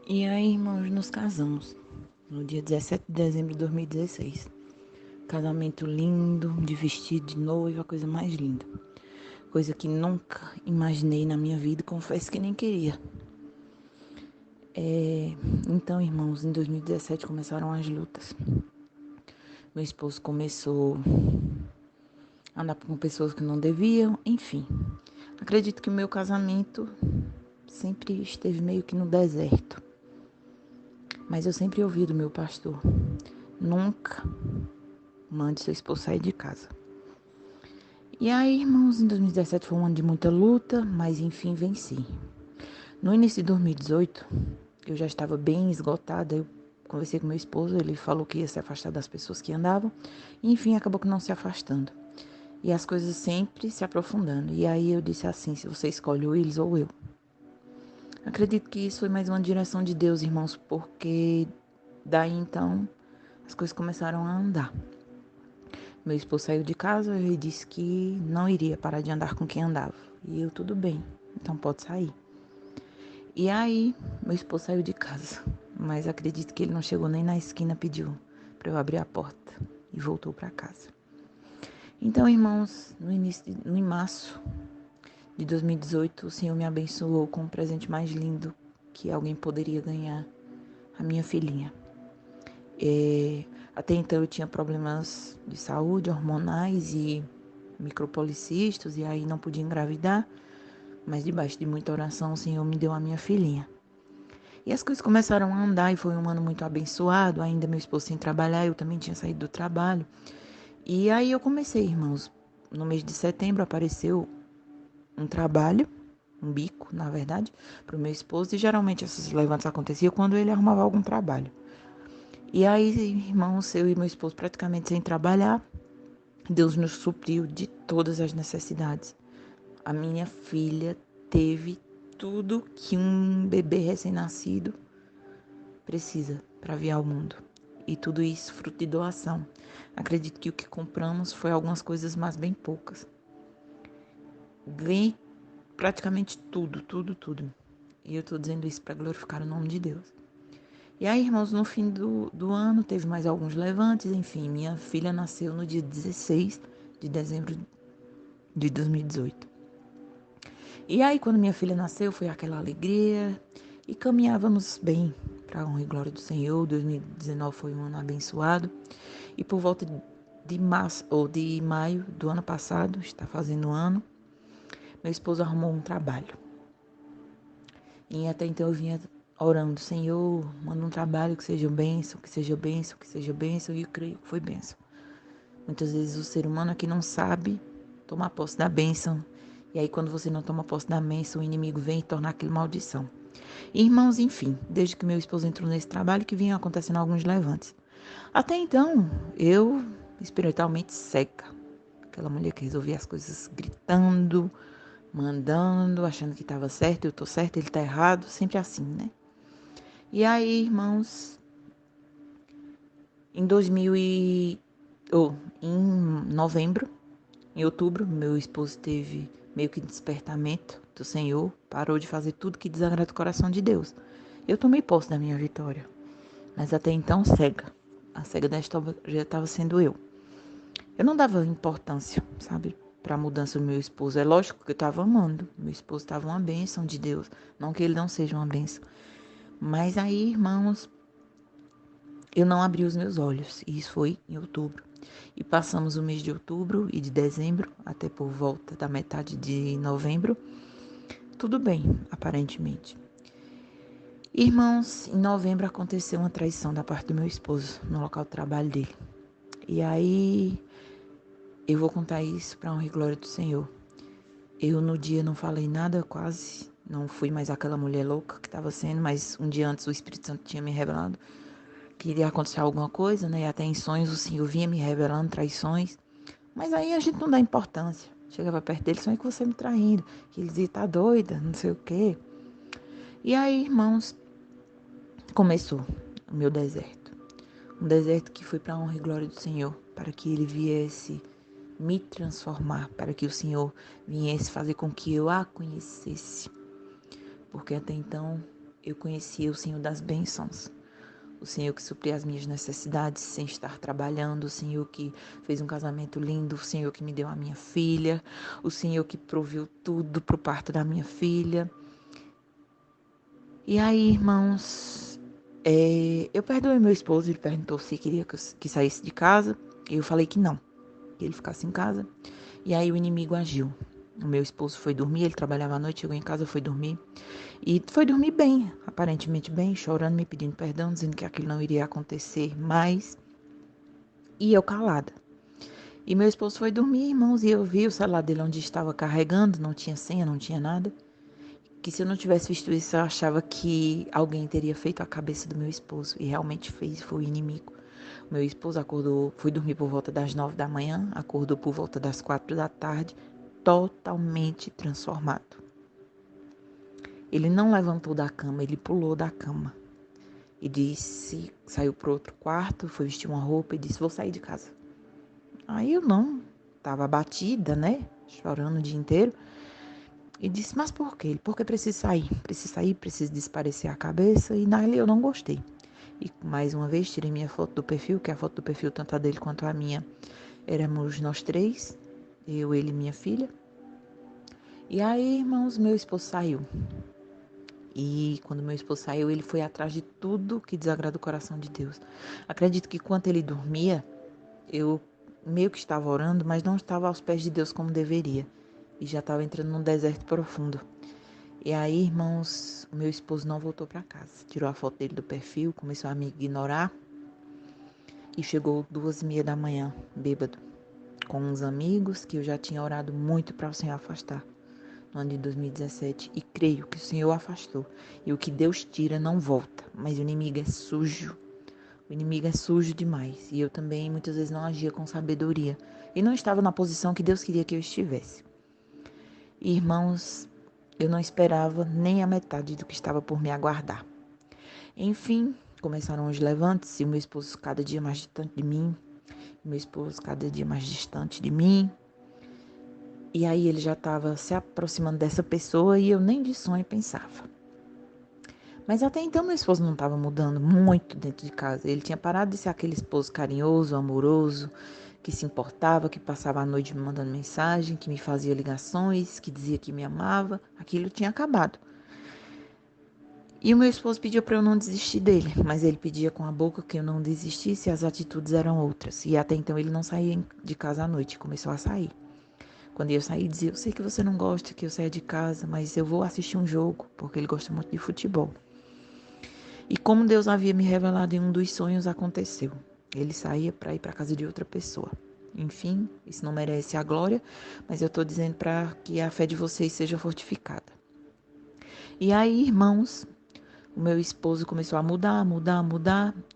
E aí, irmãos, nos casamos no dia 17 de dezembro de 2016. Casamento lindo, de vestido de noiva, a coisa mais linda. Coisa que nunca imaginei na minha vida, confesso que nem queria. Então, irmãos, em 2017 começaram as lutas. Meu esposo começou a andar com pessoas que não deviam, enfim. Acredito que o meu casamento sempre esteve meio que no deserto. Mas eu sempre ouvi do meu pastor: nunca mande seu esposo sair de casa. E aí, irmãos, em 2017 foi um ano de muita luta, mas enfim venci. No início de 2018, eu já estava bem esgotada. Eu conversei com meu esposo, ele falou que ia se afastar das pessoas que andavam. E enfim, acabou que não se afastando. E as coisas sempre se aprofundando. E aí eu disse assim: se você escolhe ou eles ou eu. Acredito que isso foi mais uma direção de Deus, irmãos, porque daí então as coisas começaram a andar. Meu esposo saiu de casa e disse que não iria parar de andar com quem andava. E eu, tudo bem, então pode sair. E aí, meu esposo saiu de casa, mas acredito que ele não chegou nem na esquina, pediu para eu abrir a porta e voltou para casa. Então, irmãos, em março de 2018, o Senhor me abençoou com o presente mais lindo que alguém poderia ganhar, a minha filhinha. Até então eu tinha problemas de saúde, hormonais e micropolicistos, e aí não podia engravidar, mas debaixo de muita oração o Senhor me deu a minha filhinha. E as coisas começaram a andar e foi um ano muito abençoado, ainda meu esposo sem trabalhar, eu também tinha saído do trabalho. E aí eu comecei, irmãos, no mês de setembro apareceu um trabalho, um bico, na verdade, para o meu esposo, e geralmente esses levantes aconteciam quando ele arrumava algum trabalho. E aí, irmãos, eu e meu esposo praticamente sem trabalhar, Deus nos supriu de todas as necessidades. A minha filha teve tudo que um bebê recém-nascido precisa para vir ao mundo. E tudo isso fruto de doação. Acredito que o que compramos foi algumas coisas, mas bem poucas. Ganhei praticamente tudo, tudo, tudo. E eu estou dizendo isso para glorificar o nome de Deus. E aí, irmãos, no fim do ano, teve mais alguns levantes. Enfim, minha filha nasceu no dia 16 de dezembro de 2018. E aí, quando minha filha nasceu, foi aquela alegria e caminhávamos bem para a honra e glória do Senhor. 2019 foi um ano abençoado. E por volta de março ou de maio do ano passado, está fazendo um ano, meu esposo arrumou um trabalho. E até então eu vinha orando: Senhor, manda um trabalho que seja bênção, que seja bênção, que seja bênção. E eu creio que foi bênção. Muitas vezes o ser humano aqui não sabe tomar posse da bênção. E aí, quando você não toma posse da bênção, o inimigo vem e torna aquilo maldição. Irmãos, enfim, desde que meu esposo entrou nesse trabalho, que vinham acontecendo alguns levantes. Até então, eu, espiritualmente seca. Aquela mulher que resolvia as coisas gritando, mandando, achando que estava certo, eu estou certo, ele está errado, sempre assim, né? E aí, irmãos, em 2000 e... oh, em novembro, em outubro, meu esposo teve meio que despertamento do Senhor, parou de fazer tudo que desagrada o coração de Deus. Eu tomei posse da minha vitória, mas até então cega. A cega da história já estava sendo eu. Eu não dava importância, sabe, para a mudança do meu esposo. É lógico que eu estava amando. Meu esposo estava uma bênção de Deus. Não que ele não seja uma bênção. Mas aí, irmãos, eu não abri os meus olhos. E isso foi em outubro. E passamos o mês de outubro e de dezembro, até por volta da metade de novembro. Tudo bem, aparentemente. Irmãos, em novembro aconteceu uma traição da parte do meu esposo no local de trabalho dele. E aí, eu vou contar isso para honra e glória do Senhor. Eu no dia não falei nada, quase. Não fui mais aquela mulher louca que estava sendo, mas um dia antes o Espírito Santo tinha me revelado que iria acontecer alguma coisa, né? E até em sonhos o Senhor vinha me revelando traições. Mas aí a gente não dá importância. Chegava perto dele, sonhei com você me traindo. Que ele dizia: tá doida, não sei o quê. E aí, irmãos, começou o meu deserto. Um deserto que foi para a honra e glória do Senhor, para que ele viesse me transformar, para que o Senhor viesse fazer com que eu a conhecesse. Porque até então eu conhecia o Senhor das bênçãos. O Senhor que supria as minhas necessidades sem estar trabalhando, o Senhor que fez um casamento lindo, o Senhor que me deu a minha filha, o Senhor que proveu tudo para o parto da minha filha. E aí, irmãos, eu perdoei meu esposo, ele perguntou se queria que saísse de casa, e eu falei que não, que ele ficasse em casa. E aí o inimigo agiu. O meu esposo foi dormir, ele trabalhava à noite, chegou em casa, foi dormir. E foi dormir bem, aparentemente bem, chorando, me pedindo perdão, dizendo que aquilo não iria acontecer mais. E eu calada. E meu esposo foi dormir, irmãos, e eu vi o celular dele onde estava carregando, não tinha senha, não tinha nada. Que se eu não tivesse visto isso, eu achava que alguém teria feito a cabeça do meu esposo. E realmente fez, foi o inimigo. Meu esposo acordou, foi dormir por volta das 9 da manhã, acordou por volta das 4 da tarde, totalmente transformado. Ele não levantou da cama, ele pulou da cama. E disse, saiu para outro quarto, foi vestir uma roupa e disse, vou sair de casa. Aí eu não, estava abatida, né, chorando o dia inteiro. E disse, mas por quê? Porque preciso sair, preciso desaparecer a cabeça. E nele eu não gostei. E mais uma vez tirei minha foto do perfil, que é a foto do perfil tanto a dele quanto a minha. Éramos nós três, eu, ele e minha filha. E aí, irmãos, meu esposo saiu. E quando meu esposo saiu, ele foi atrás de tudo que desagrada o coração de Deus. Acredito que quando ele dormia, eu meio que estava orando, mas não estava aos pés de Deus como deveria. E já estava entrando num deserto profundo. E aí, irmãos, o meu esposo não voltou para casa. Tirou a foto dele do perfil, começou a me ignorar. E chegou 2h30 da manhã, bêbado, com uns amigos que eu já tinha orado muito para o Senhor afastar. No ano de 2017, e creio que o Senhor afastou. E o que Deus tira não volta, mas o inimigo é sujo. O inimigo é sujo demais. E eu também muitas vezes não agia com sabedoria. E não estava na posição que Deus queria que eu estivesse. Irmãos, eu não esperava nem a metade do que estava por me aguardar. Enfim, começaram os levantes e o meu esposo cada dia mais distante de mim. Meu esposo cada dia mais distante de mim. E aí ele já estava se aproximando dessa pessoa e eu nem de sonho pensava. Mas até então meu esposo não estava mudando muito dentro de casa. Ele tinha parado de ser aquele esposo carinhoso, amoroso, que se importava, que passava a noite me mandando mensagem, que me fazia ligações, que dizia que me amava. Aquilo tinha acabado. E o meu esposo pediu para eu não desistir dele, mas ele pedia com a boca que eu não desistisse e as atitudes eram outras. E até então ele não saía de casa à noite, começou a sair. Quando eu saí, dizia, eu sei que você não gosta que eu saia de casa, mas eu vou assistir um jogo, porque ele gosta muito de futebol. E como Deus havia me revelado em um dos sonhos, aconteceu. Ele saía para ir para a casa de outra pessoa. Enfim, isso não merece a glória, mas eu estou dizendo para que a fé de vocês seja fortificada. E aí, irmãos, o meu esposo começou a mudar,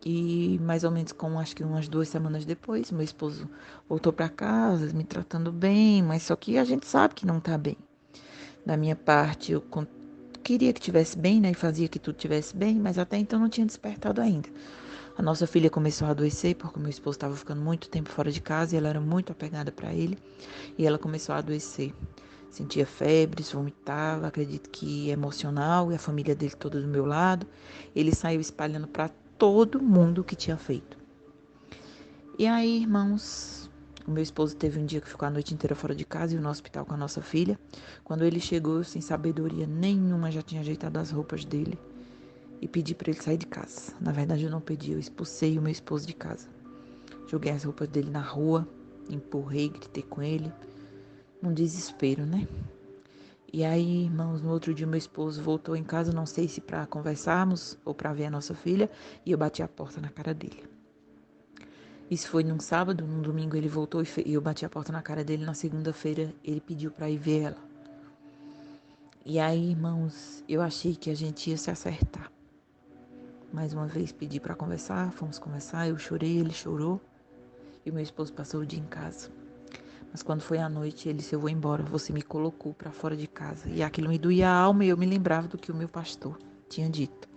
e mais ou menos acho que umas 2 semanas depois, meu esposo voltou para casa, me tratando bem, mas só que a gente sabe que não está bem. Da minha parte, eu queria que tivesse bem, né, e fazia que tudo tivesse bem, mas até então não tinha despertado ainda. A nossa filha começou a adoecer, porque meu esposo estava ficando muito tempo fora de casa e ela era muito apegada para ele, e ela começou a adoecer. Sentia febres, vomitava, acredito que emocional, e a família dele toda do meu lado. Ele saiu espalhando para todo mundo o que tinha feito. E aí, irmãos, o meu esposo teve um dia que ficou a noite inteira fora de casa e no hospital com a nossa filha. Quando ele chegou, eu, sem sabedoria nenhuma, já tinha ajeitado as roupas dele e pedi para ele sair de casa. Na verdade, eu não pedi, eu expulsei o meu esposo de casa. Joguei as roupas dele na rua, empurrei, gritei com ele. Num desespero, né? E aí, irmãos, no outro dia meu esposo voltou em casa, não sei se para conversarmos ou para ver a nossa filha, e eu bati a porta na cara dele. Isso foi num sábado, num domingo ele voltou e eu bati a porta na cara dele, na segunda-feira ele pediu para ir ver ela. E aí, irmãos, eu achei que a gente ia se acertar. Mais uma vez pedi para conversar, fomos conversar, eu chorei, ele chorou, e meu esposo passou o dia em casa. Mas quando foi à noite, ele disse, eu vou embora, você me colocou para fora de casa. E aquilo me doía a alma e eu me lembrava do que o meu pastor tinha dito.